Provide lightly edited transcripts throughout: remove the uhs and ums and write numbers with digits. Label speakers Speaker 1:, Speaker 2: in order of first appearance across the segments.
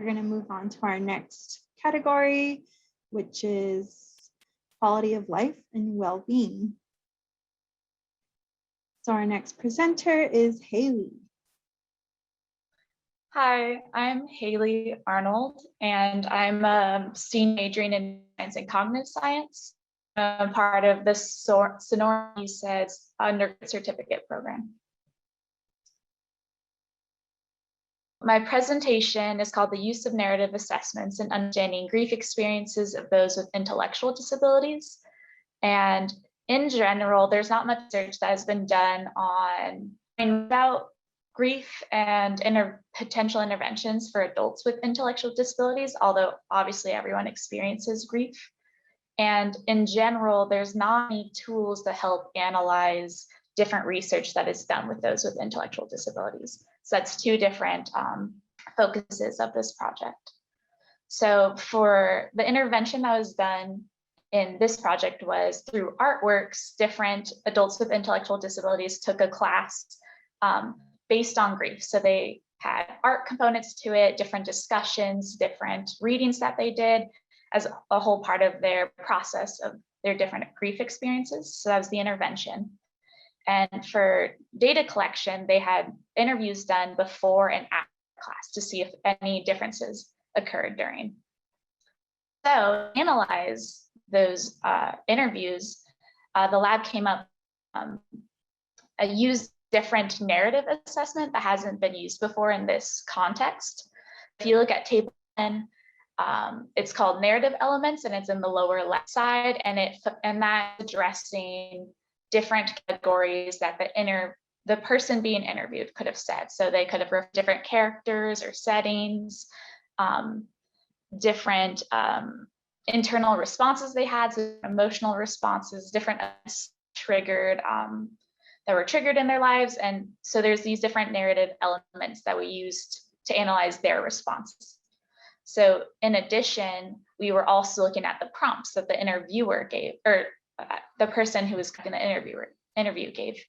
Speaker 1: We're going to move on to our next category, which is quality of life and well-being. So our next presenter is Hayley.
Speaker 2: Hi, I'm Hayley Arnold, and I'm a senior majoring in science and cognitive science. I'm part of the Sonora USAID's undergraduate certificate program. My presentation is called The Use of Narrative Assessments in Understanding Grief Experiences of Those with Intellectual Disabilities. And in general, there's not much research that has been done on about grief and potential interventions for adults with intellectual disabilities, although obviously everyone experiences grief. And in general, there's not any tools to help analyze different research that is done with those with intellectual disabilities. So that's two different focuses of this project. So for the intervention that was done in this project was through artworks. Different adults with intellectual disabilities took a class based on grief. So they had art components to it, different discussions, different readings that they did as a whole part of their process of their different grief experiences. So that was the intervention. And for data collection, they had interviews done before and after class to see if any differences occurred during. So to analyze those interviews, the lab came up, used different narrative assessment that hasn't been used before in this context. If you look at table 10, it's called narrative elements, and it's in the lower left side, and that's addressing different categories that the person being interviewed could have said. So they could have referred different characters or settings, different internal responses they had, so emotional responses, different triggered that were triggered in their lives. And so there's these different narrative elements that we used to analyze their responses. So in addition, we were also looking at the prompts that the interviewer gave, or the person who was conducting the interview gave.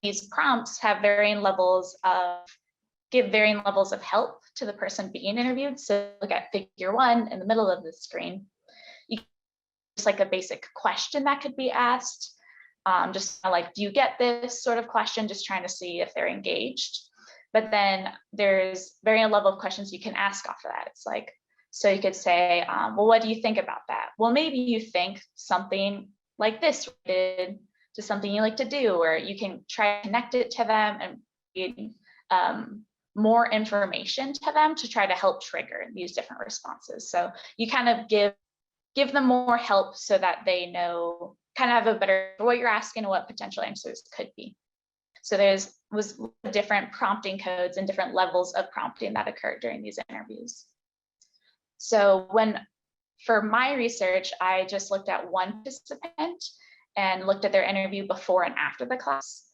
Speaker 2: These prompts have give varying levels of help to the person being interviewed. So look at figure 1 in the middle of the screen. Just like a basic question that could be asked. Just like, do you get this sort of question? Just trying to see if they're engaged. But then there's varying level of questions you can ask off of that. It's like, so you could say, well, what do you think about that? Well, maybe you think something like this related to something you like to do, or you can try to connect it to them and read more information to them to try to help trigger these different responses. So you kind of give them more help so that they know, kind of have a better what you're asking and what potential answers could be. So was different prompting codes and different levels of prompting that occurred during these interviews. So for my research, I just looked at one participant and looked at their interview before and after the class.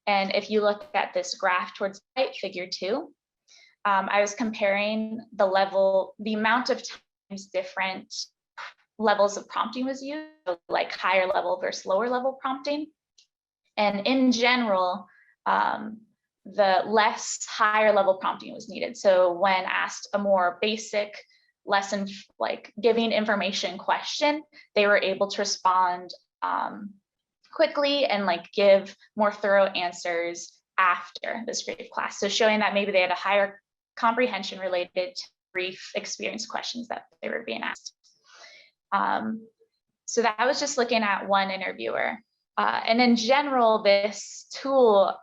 Speaker 2: And if you look at this graph towards the right, figure 2, I was comparing the amount of times different levels of prompting was used, like higher level versus lower level prompting. And in general, the less higher level prompting was needed. So when asked a more basic lesson, like giving information question, they were able to respond quickly and like give more thorough answers after this grief class. So showing that maybe they had a higher comprehension related to grief experience questions that they were being asked. So that was just looking at one interviewer. And in general, this tool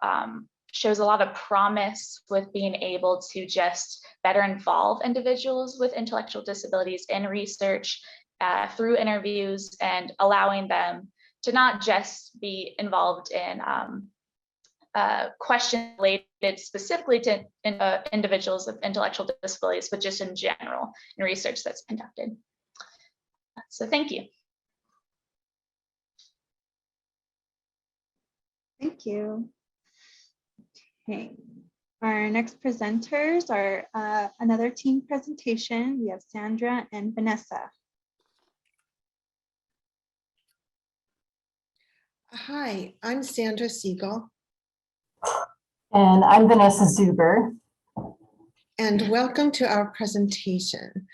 Speaker 2: shows a lot of promise with being able to just better involve individuals with intellectual disabilities in research through interviews, and allowing them to not just be involved in questions related specifically to individuals with intellectual disabilities, but just in general in research that's conducted. So thank you.
Speaker 1: Thank you. Okay, our next presenters are another team presentation. We have Sandra and Vanessa.
Speaker 3: Hi, I'm Sandra Siegel.
Speaker 4: And I'm Vanessa Zuber.
Speaker 3: and welcome to our presentation.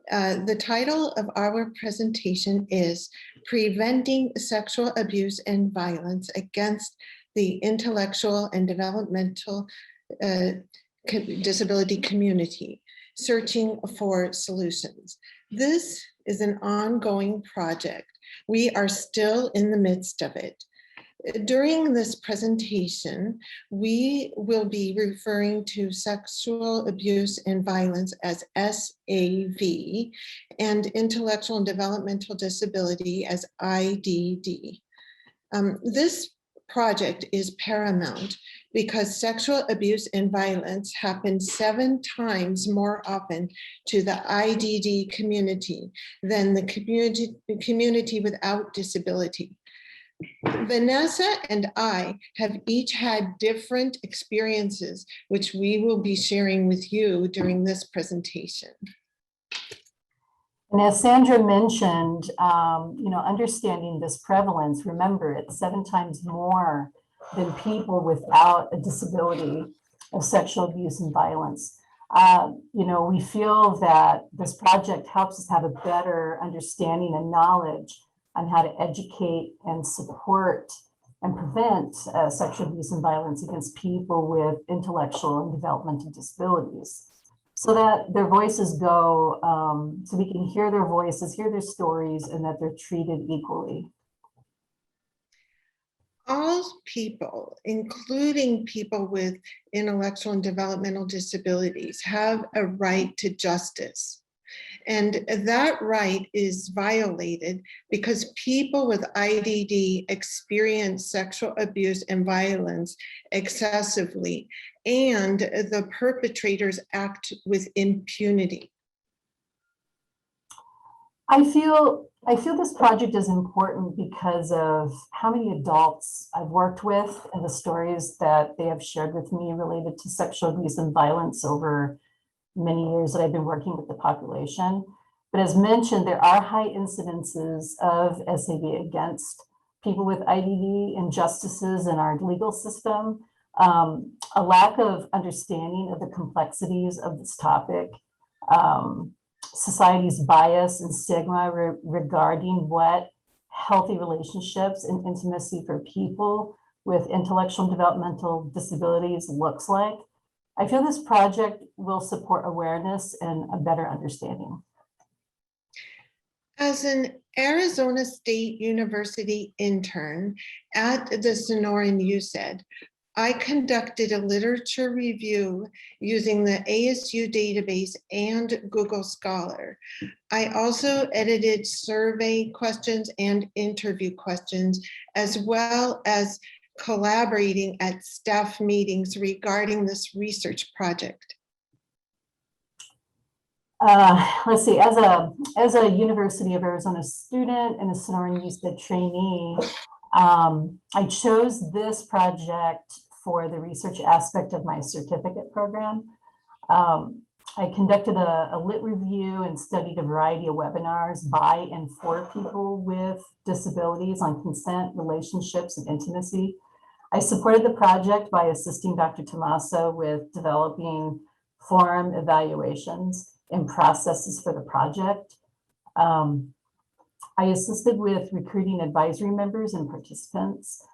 Speaker 3: The title of our presentation is Preventing Sexual Abuse and Violence Against the Intellectual and Developmental Disability Community, Searching for Solutions. This is an ongoing project. We are still in the midst of it. During this presentation, we will be referring to sexual abuse and violence as SAV and intellectual and developmental disability as IDD. This project is paramount because sexual abuse and violence happen 7 times more often to the IDD community than the community without disability. Vanessa and I have each had different experiences, which we will be sharing with you during this presentation.
Speaker 4: And as Sandra mentioned, understanding this prevalence, remember it's 7 times more than people without a disability of sexual abuse and violence. We feel that this project helps us have a better understanding and knowledge on how to educate and support and prevent sexual abuse and violence against people with intellectual and developmental disabilities, so that their voices go, so we can hear their voices, hear their stories, and that they're treated equally.
Speaker 3: All people, including people with intellectual and developmental disabilities, have a right to justice. And that right is violated because people with IDD experience sexual abuse and violence excessively, and the perpetrators act with impunity.
Speaker 4: I feel this project is important because of how many adults I've worked with and the stories that they have shared with me related to sexual abuse and violence over many years that I've been working with the population. But as mentioned, there are high incidences of SAV against people with IDD, injustices in our legal system, a lack of understanding of the complexities of this topic, society's bias and stigma regarding what healthy relationships and intimacy for people with intellectual and developmental disabilities looks like. I feel this project will support awareness and a better understanding.
Speaker 3: As an Arizona State University intern at the Sonoran USED, I conducted a literature review using the ASU database and Google Scholar. I also edited survey questions and interview questions, as well as collaborating at staff meetings regarding this research project.
Speaker 4: Let's see, as a University of Arizona student and a Sonoran USED trainee, I chose this project for the research aspect of my certificate program. I conducted a lit review and studied a variety of webinars by and for people with disabilities on consent, relationships, and intimacy. I supported the project by assisting Dr. Tomaso with developing forum evaluations and processes for the project. I assisted with recruiting advisory members and participants.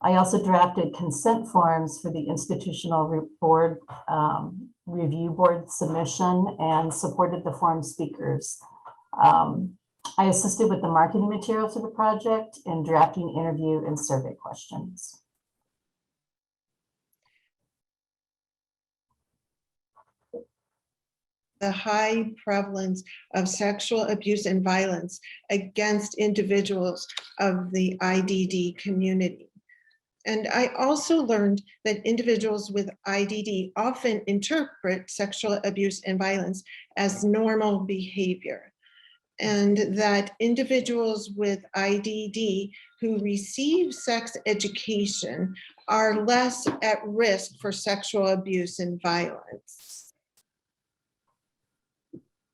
Speaker 4: I also drafted consent forms for the institutional board review board submission and supported the forum speakers. I assisted with the marketing materials for the project and drafting interview and survey questions.
Speaker 3: The high prevalence of sexual abuse and violence against individuals of the IDD community. And I also learned that individuals with IDD often interpret sexual abuse and violence as normal behavior, and that individuals with IDD who receive sex education are less at risk for sexual abuse and violence.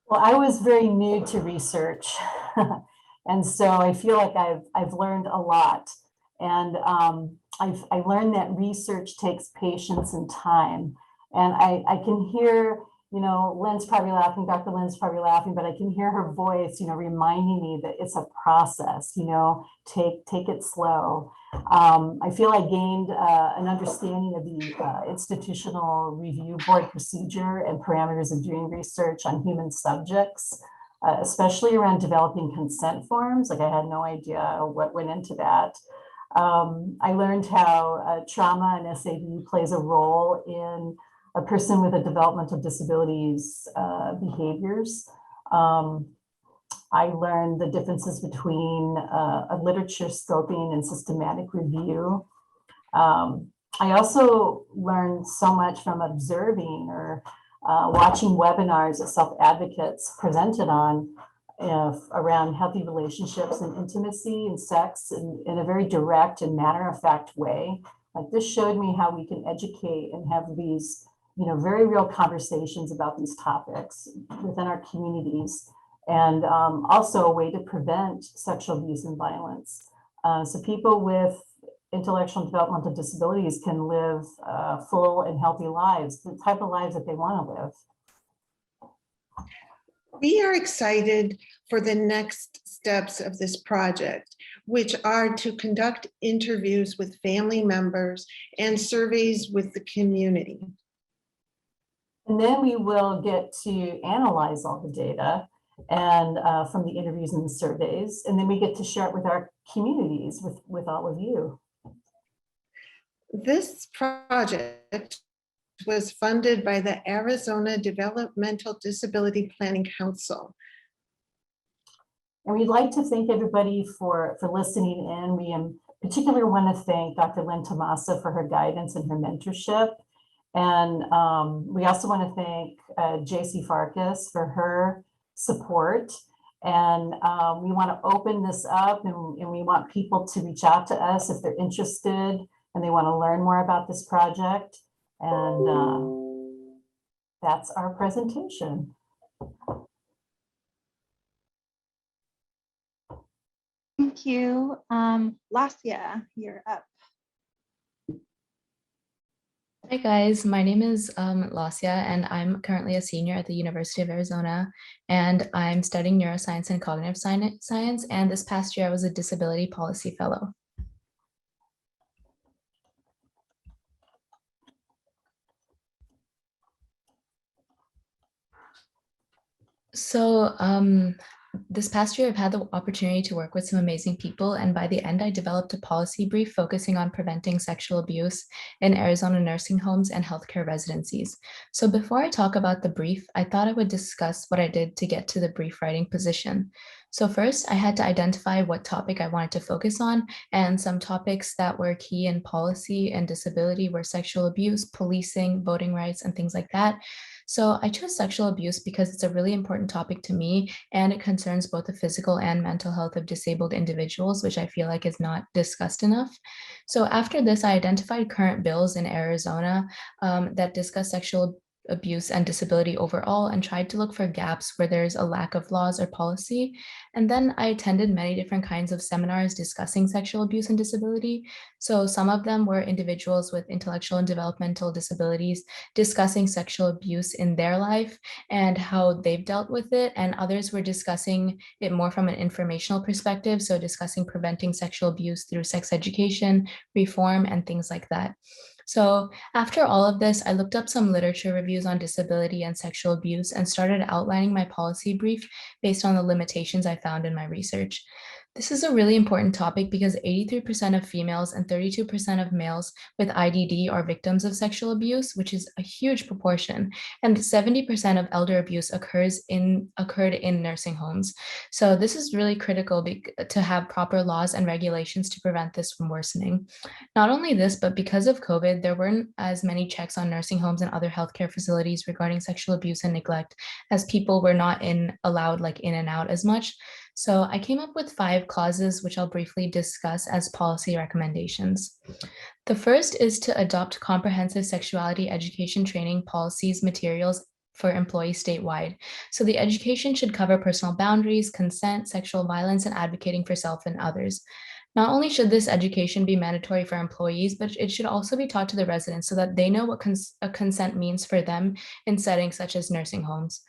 Speaker 4: Well, I was very new to research, and so I feel like I've learned a lot. And I learned that research takes patience and time. And I can hear Lynn's probably laughing, Dr. Lynn's probably laughing, but I can hear her voice, reminding me that it's a process, take it slow. I feel I gained an understanding of the institutional review board procedure and parameters of doing research on human subjects, especially around developing consent forms. Like I had no idea what went into that. I learned how trauma and SAD plays a role in a person with a developmental disabilities behaviors. I learned the differences between a literature scoping and systematic review. I also learned so much from observing or watching webinars that self-advocates presented on around healthy relationships and intimacy and sex in a very direct and matter-of-fact way. Like this showed me how we can educate and have these very real conversations about these topics within our communities, and also a way to prevent sexual abuse and violence. So people with intellectual and developmental disabilities can live full and healthy lives, the type of lives that they want to live.
Speaker 3: We are excited for the next steps of this project, which are to conduct interviews with family members and surveys with the community.
Speaker 4: And then we will get to analyze all the data and from the interviews and the surveys, and then we get to share it with our communities, with all of you.
Speaker 3: This project was funded by the Arizona Developmental Disability Planning Council.
Speaker 4: And we'd like to thank everybody for listening in. We in particular want to thank Dr. Lynn Tomasa for her guidance and her mentorship. And we also want to thank JC Farkas for her support. And we want to open this up, and we want people to reach out to us if they're interested and they want to learn more about this project. And that's our presentation.
Speaker 1: Thank you. Laci, you're up.
Speaker 5: Hi guys, my name is Laci, and I'm currently a senior at the University of Arizona, and I'm studying neuroscience and cognitive science, and this past year I was a disability policy fellow. So this past year, I've had the opportunity to work with some amazing people, and by the end, I developed a policy brief focusing on preventing sexual abuse in Arizona nursing homes and healthcare residencies. So before I talk about the brief, I thought I would discuss what I did to get to the brief writing position. So first, I had to identify what topic I wanted to focus on, and some topics that were key in policy and disability were sexual abuse, policing, voting rights, and things like that. So I chose sexual abuse because it's a really important topic to me, and it concerns both the physical and mental health of disabled individuals, which I feel like is not discussed enough. So after this, I identified current bills in Arizona that discuss sexual abuse and disability overall, and tried to look for gaps where there's a lack of laws or policy. And then I attended many different kinds of seminars discussing sexual abuse and disability. So some of them were individuals with intellectual and developmental disabilities discussing sexual abuse in their life and how they've dealt with it. And others were discussing it more from an informational perspective. So discussing preventing sexual abuse through sex education, reform, and things like that. So after all of this, I looked up some literature reviews on disability and sexual abuse and started outlining my policy brief based on the limitations I found in my research. This is a really important topic because 83% of females and 32% of males with IDD are victims of sexual abuse, which is a huge proportion, and 70% of elder abuse occurred in nursing homes. So this is really critical to have proper laws and regulations to prevent this from worsening. Not only this, but because of COVID, there weren't as many checks on nursing homes and other healthcare facilities regarding sexual abuse and neglect, as people were not allowed in and out as much. So I came up with 5 clauses, which I'll briefly discuss as policy recommendations. The first is to adopt comprehensive sexuality education training policies materials for employees statewide. So the education should cover personal boundaries, consent, sexual violence, and advocating for self and others. Not only should this education be mandatory for employees, but it should also be taught to the residents so that they know what a consent means for them in settings such as nursing homes.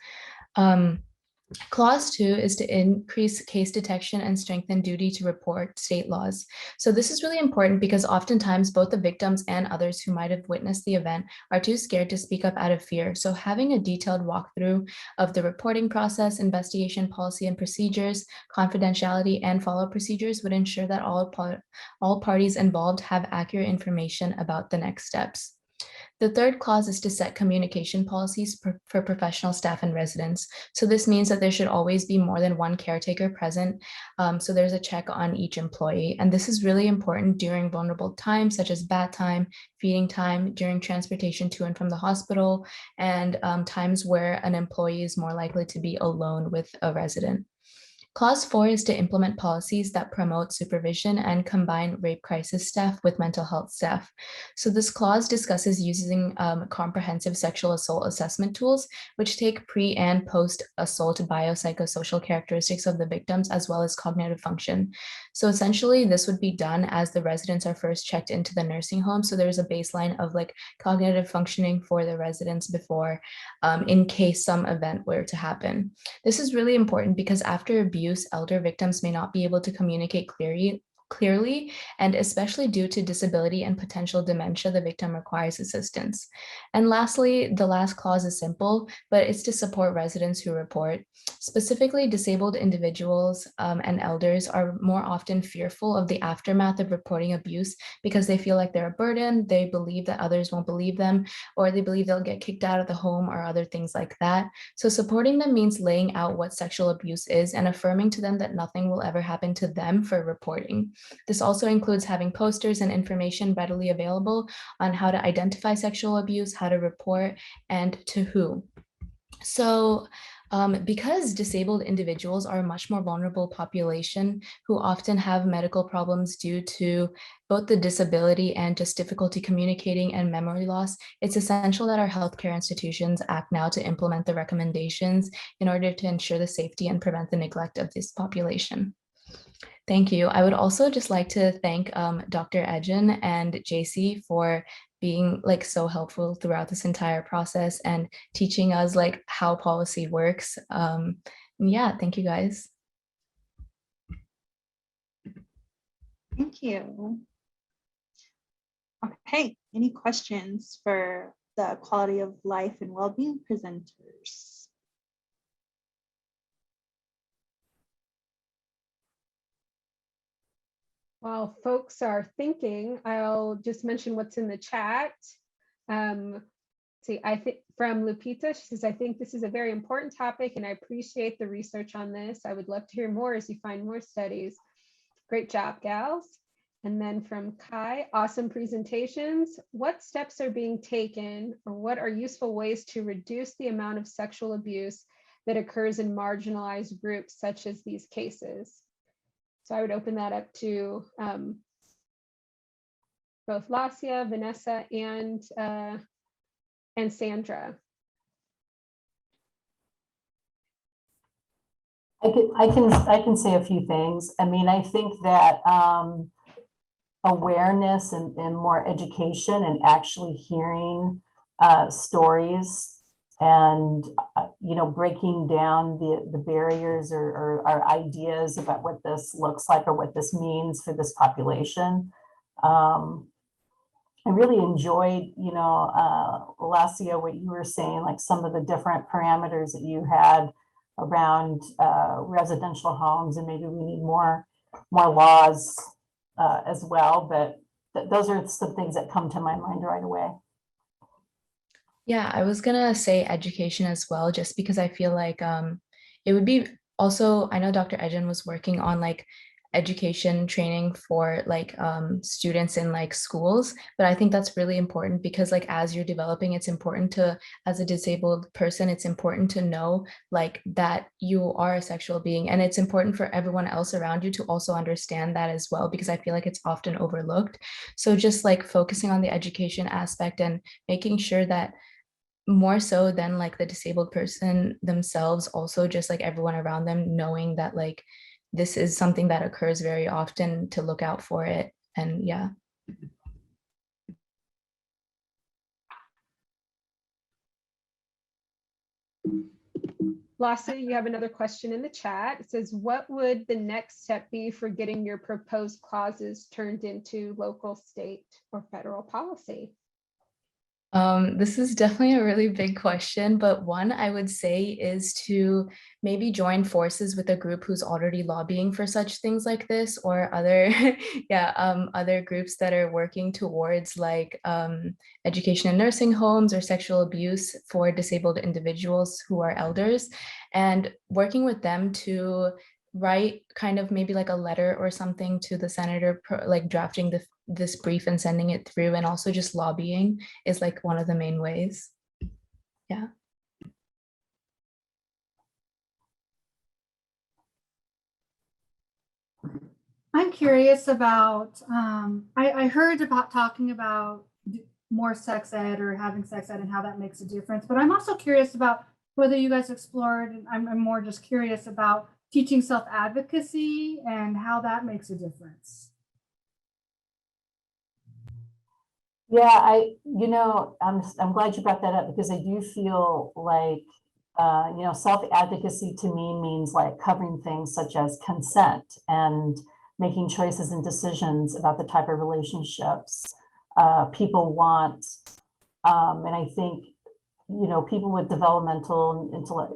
Speaker 5: Clause 2 is to increase case detection and strengthen duty to report state laws. So this is really important because oftentimes both the victims and others who might have witnessed the event are too scared to speak up out of fear. So having a detailed walkthrough of the reporting process, investigation policy and procedures, confidentiality and follow-up procedures would ensure that all parties involved have accurate information about the next steps. The third clause is to set communication policies for professional staff and residents. So this means that there should always be more than one caretaker present. So there's a check on each employee. And this is really important during vulnerable times, such as bath time, feeding time, during transportation to and from the hospital, and times where an employee is more likely to be alone with a resident. Clause 4 is to implement policies that promote supervision and combine rape crisis staff with mental health staff. So this clause discusses using comprehensive sexual assault assessment tools, which take pre and post assault biopsychosocial characteristics of the victims as well as cognitive function. So essentially this would be done as the residents are first checked into the nursing home. So there's a baseline of like cognitive functioning for the residents before in case some event were to happen. This is really important because after abuse, elder victims may not be able to communicate clearly, and especially due to disability and potential dementia, the victim requires assistance. And lastly, the last clause is simple, but it's to support residents who report. Specifically, disabled individuals and elders are more often fearful of the aftermath of reporting abuse because they feel like they're a burden, they believe that others won't believe them, or they believe they'll get kicked out of the home or other things like that. So supporting them means laying out what sexual abuse is and affirming to them that nothing will ever happen to them for reporting. This also includes having posters and information readily available on how to identify sexual abuse, how to report, and to who. So because disabled individuals are a much more vulnerable population who often have medical problems due to both the disability and just difficulty communicating and memory loss, it's essential that our healthcare institutions act now to implement the recommendations in order to ensure the safety and prevent the neglect of this population. Thank you. I would also just like to thank Dr. Edgen and JC for being like so helpful throughout this entire process and teaching us like how policy works. Yeah, thank you guys.
Speaker 1: Thank you. Okay, any questions for the quality of life and well-being presenters?
Speaker 6: While folks are thinking, I'll just mention what's in the chat. See, I think from Lupita, she says, I think this is a very important topic and I appreciate the research on this. I would love to hear more as you find more studies. Great job, gals. And then from Kai, awesome presentations. What steps are being taken or what are useful ways to reduce the amount of sexual abuse that occurs in marginalized groups such as these cases? So I would open that up to both Laci, Vanessa, and Sandra.
Speaker 4: I can say a few things. I mean, I think that awareness and more education and actually hearing stories and you know, breaking down the barriers or our ideas about what this looks like or what this means for this population. I really enjoyed, you know, Laci, what you were saying, like some of the different parameters that you had around residential homes, and maybe we need more laws as well. But those are some things that come to my mind right away.
Speaker 5: Yeah, I was gonna say education as well, just because I feel like it would be also, I know Dr. Edgen was working on like education training for like students in like schools, but I think that's really important because like as you're developing, it's important to, as a disabled person, it's important to know like that you are a sexual being, and it's important for everyone else around you to also understand that as well, because I feel like it's often overlooked. So just like focusing on the education aspect and making sure that more so than like the disabled person themselves, also just like everyone around them knowing that like this is something that occurs very often, to look out for it. And yeah.
Speaker 6: Laci, you have another question in the chat. It says, what would the next step be for getting your proposed clauses turned into local, state, or federal policy?
Speaker 5: This is definitely a really big question, but one I would say is to maybe join forces with a group who's already lobbying for such things like this, or other, other groups that are working towards like education in nursing homes or sexual abuse for disabled individuals who are elders, and working with them to write kind of maybe like a letter or something to the senator, like drafting this brief and sending it through, and also just lobbying is like one of the main ways. Yeah.
Speaker 7: I'm curious about, I heard about talking about more sex ed or having sex ed and how that makes a difference, but I'm also curious about whether you guys explored, and I'm more just curious about teaching self-advocacy and how that makes a difference.
Speaker 4: Yeah, I'm glad you brought that up, because I do feel like, self-advocacy to me means like covering things such as consent and making choices and decisions about the type of relationships people want. And I think, people with developmental,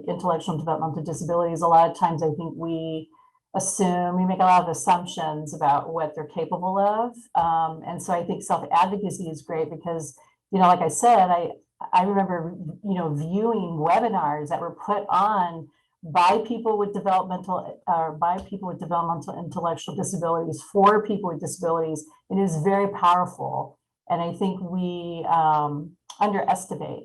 Speaker 4: intellectual and developmental disabilities, a lot of times I think we make a lot of assumptions about what they're capable of. And so I think self-advocacy is great because, like I said, I remember, viewing webinars that were put on by people with developmental intellectual disabilities for people with disabilities. It is very powerful. And I think we underestimate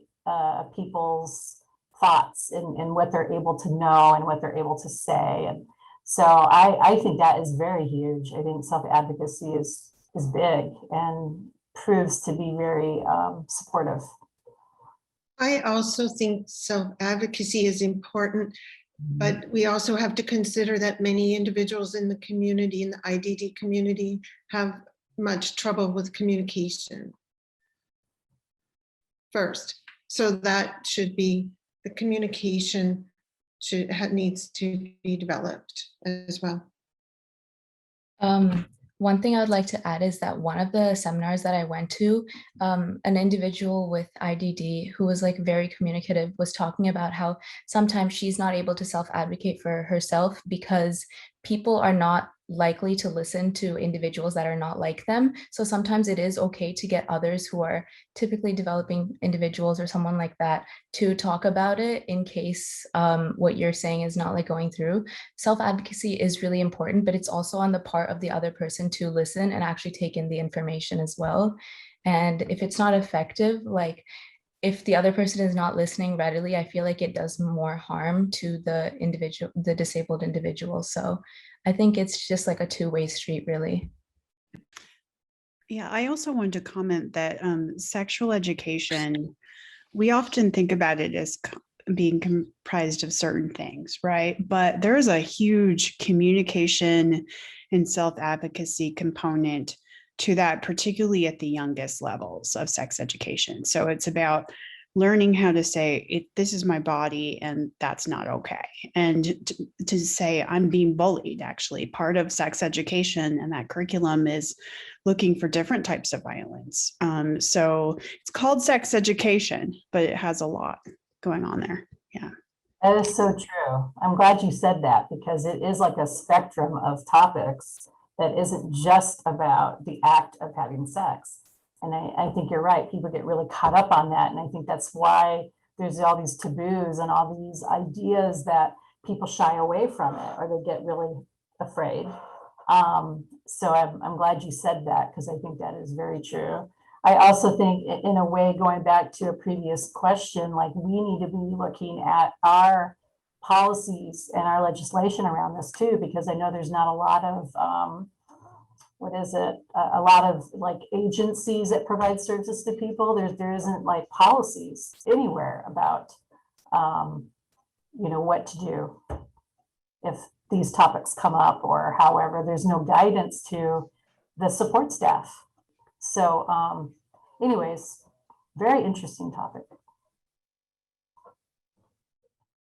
Speaker 4: people's thoughts and what they're able to know and what they're able to say. And so I think that is very huge. I think self-advocacy is big and proves to be very supportive.
Speaker 3: I also think self-advocacy is important, but we also have to consider that many individuals in the community, in the IDD community, have much trouble with communication first. So that should be, the communication needs to be developed as well.
Speaker 5: One thing I would like to add is that one of the seminars that I went to, an individual with IDD who was like very communicative was talking about how sometimes she's not able to self-advocate for herself because people are not likely to listen to individuals that are not like them. So sometimes it is okay to get others who are typically developing individuals or someone like that to talk about it in case what you're saying is not like going through. Self-advocacy is really important, but it's also on the part of the other person to listen and actually take in the information as well. And if it's not effective, like if the other person is not listening readily, I feel like it does more harm to the disabled individual. So I think it's just like a two-way street, really.
Speaker 8: Yeah, I also wanted to comment that sexual education, we often think about it as being comprised of certain things, right? But there is a huge communication and self-advocacy component to that, particularly at the youngest levels of sex education. So it's about learning how to say, this is my body and that's not okay. And to say, I'm being bullied, actually. Part of sex education and that curriculum is looking for different types of violence. So it's called sex education, but it has a lot going on there. Yeah.
Speaker 4: That is so true. I'm glad you said that, because it is like a spectrum of topics that isn't just about the act of having sex. And I think you're right. People get really caught up on that. And I think that's why there's all these taboos and all these ideas that people shy away from it, or they get really afraid. So I'm glad you said that, because I think that is very true. I also think, in a way, going back to a previous question, like we need to be looking at our policies and our legislation around this too, because I know there's not a lot of a lot of like agencies that provide services to people. There isn't like policies anywhere about what to do if these topics come up, or however, there's no guidance to the support staff. So anyways, very interesting topic.